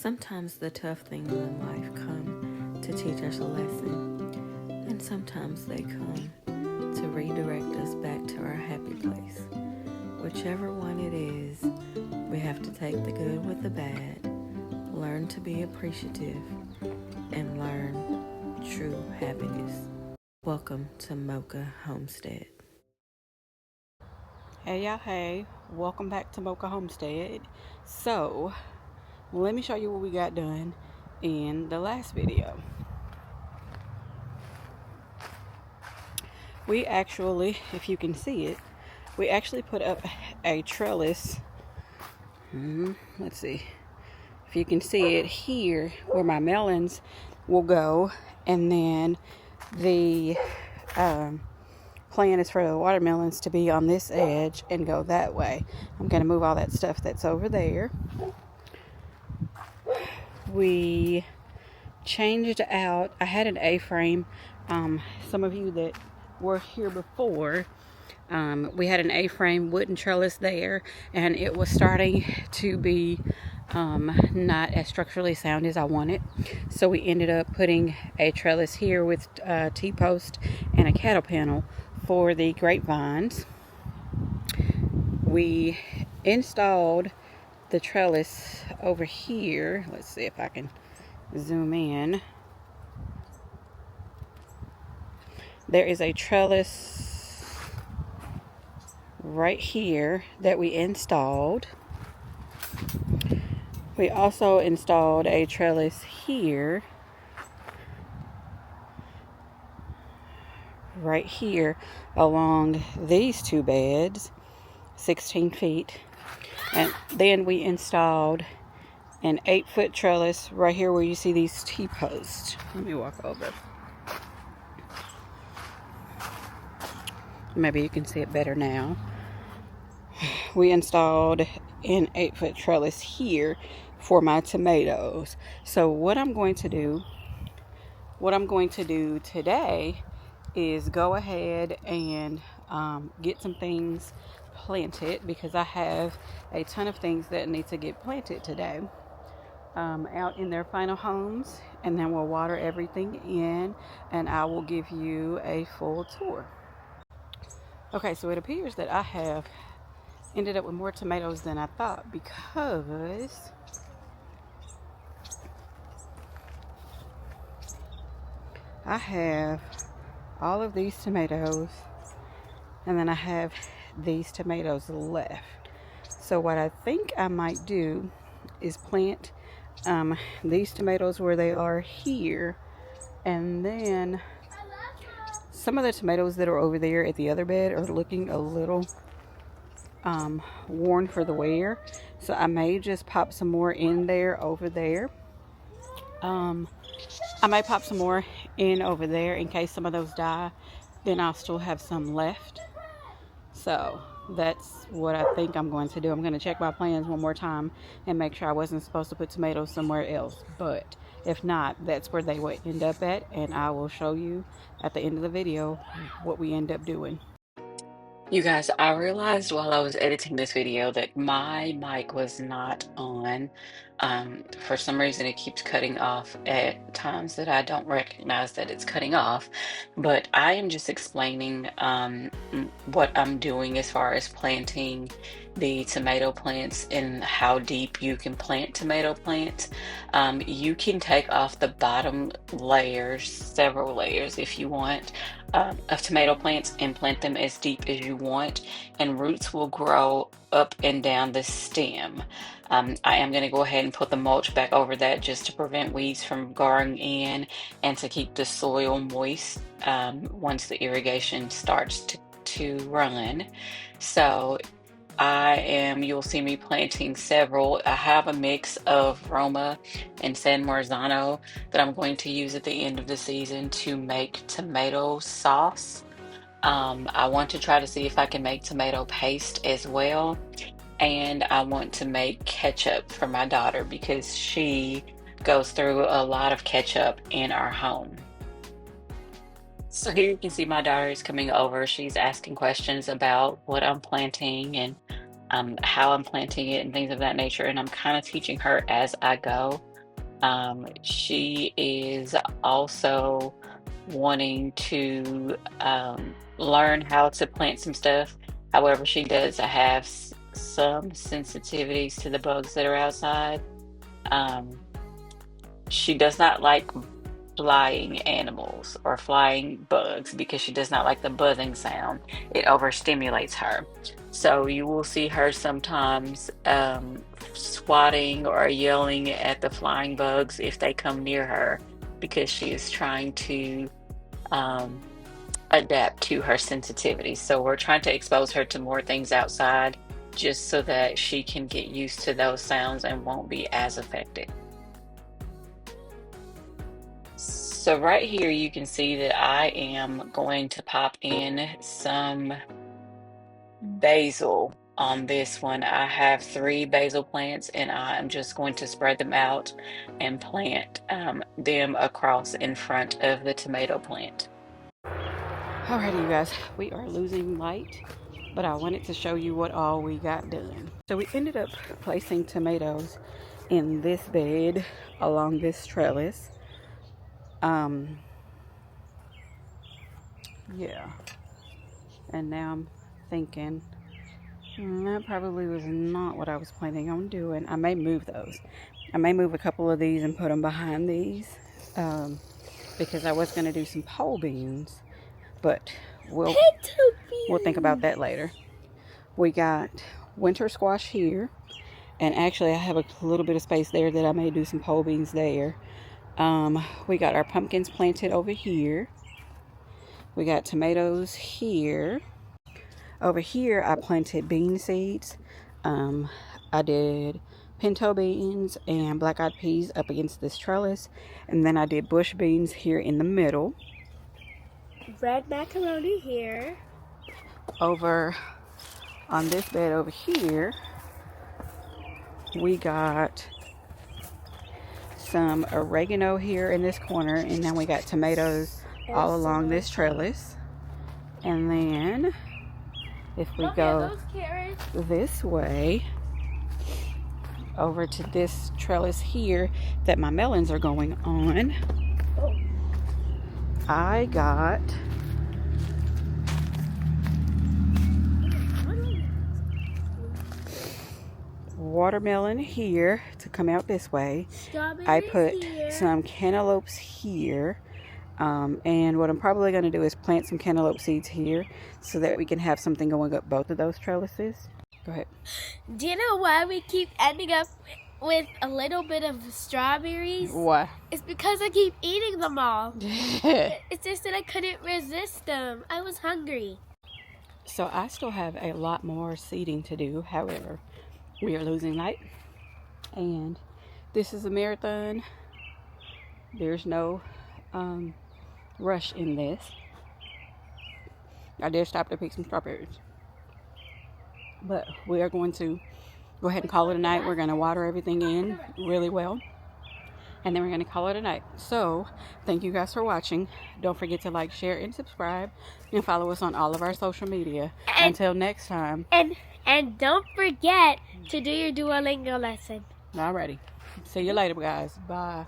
Sometimes the tough things in life come to teach us a lesson, and sometimes they come to redirect us back to our happy place. Whichever one it is, we have to take the good with the bad, learn to be appreciative, and learn true happiness. Welcome to Mocha Homestead. Hey y'all, hey, welcome back to Mocha Homestead. So, let me show you what we got done in the last video. We actually, if you can see it, we actually put up a trellis. Let's see if you can see it here where my melons will go, and then the plan is for the watermelons to be on this edge and go that way. I'm going to move all that stuff that's over there. We changed out, I had an A-frame. Some of you that were here before, we had an A-frame wooden trellis there, and it was starting to be not as structurally sound as I wanted. So we ended up putting a trellis here with T-post and a cattle panel for the grapevines. We installed the trellis over here. Let's see if I can zoom in. There is a trellis right here that we installed. We also installed a trellis here, right here along these two beds, 16 feet. And then we installed an 8-foot trellis right here where you see these T-posts. Let me walk over. Maybe you can see it better now. We installed an 8-foot trellis here for my tomatoes. So what I'm going to do today is go ahead and get some things planted, because I have a ton of things that need to get planted today out in their final homes, and then we'll water everything in and I will give you a full tour. Okay, so it appears that I have ended up with more tomatoes than I thought, because I have all of these tomatoes, and then I have these tomatoes left. So what I think I might do is plant these tomatoes where they are here, and then some of the tomatoes that are over there at the other bed are looking a little worn for the wear, so I may just pop some more in there over there. I may pop some more in over there in case some of those die. Then I'll still have some left. So that's what I think I'm going to do. I'm going to check my plans one more time and make sure I wasn't supposed to put tomatoes somewhere else. But if not, that's where they will end up at, and I will show you at the end of the video what we end up doing. You guys, I realized while I was editing this video that my mic was not on. For some reason, it keeps cutting off at times that I don't recognize that it's cutting off. But I am just explaining what I'm doing as far as planting the tomato plants and how deep you can plant tomato plants. You can take off the bottom layers, several layers if you want, of tomato plants, and plant them as deep as you want, and roots will grow up and down the stem. I am going to go ahead and put the mulch back over that just to prevent weeds from growing in and to keep the soil moist once the irrigation starts to run. So you'll see me planting several. I have a mix of Roma and San Marzano that I'm going to use at the end of the season to make tomato sauce. I want to try to see if I can make tomato paste as well. And I want to make ketchup for my daughter because she goes through a lot of ketchup in our home. So here you can see my daughter is coming over. She's asking questions about what I'm planting and how I'm planting it and things of that nature. And I'm kind of teaching her as I go. She is also wanting to learn how to plant some stuff. However, she does have some sensitivities to the bugs that are outside. Um, she does not like flying animals or flying bugs because she does not like the buzzing sound. It overstimulates her. So you will see her sometimes swatting or yelling at the flying bugs if they come near her because she is trying to um, adapt to her sensitivity. So we're trying to expose her to more things outside just so that she can get used to those sounds and won't be as affected. So right here, you can see that I am going to pop in some basil on this one. I have 3 basil plants and I am just going to spread them out and plant them across in front of the tomato plant. Alrighty, you guys, we are losing light, but I wanted to show you what all we got done. So we ended up placing tomatoes in this bed along this trellis. Yeah, and now I'm thinking that probably was not what I was planning on doing. I may move those. I may move a couple of these and put them behind these, because I was going to do some pole beans, but we'll think about that later. We got winter squash here, and actually I have a little bit of space there that I may do some pole beans there. We got our pumpkins planted over here. We got tomatoes here. Over here, I planted bean seeds. I did pinto beans and black-eyed peas up against this trellis. And then I did bush beans here in the middle. Red macaroni here. Over on this bed over here, we got some oregano here in this corner. And then we got tomatoes all along this trellis. And then if we go this way over to this trellis here that my melons are going on, I got watermelon here to come out this way. I put some cantaloupes here. And what I'm probably going to do is plant some cantaloupe seeds here so that we can have something going up both of those trellises. Go ahead. Do you know why we keep ending up with a little bit of strawberries? Why? It's because I keep eating them all. It's just that I couldn't resist them. I was hungry. So I still have a lot more seeding to do. However, we are losing light. And this is a marathon. There's no rush in this. I did stop to pick some strawberries, but we are going to go ahead and call it a night. We're going to water everything in really well, and then we're going to call it a night. So thank you guys for watching. Don't forget to like, share, and subscribe, and follow us on all of our social media. Until next time. And don't forget to do your Duolingo lesson. Alrighty. See you later, guys. Bye.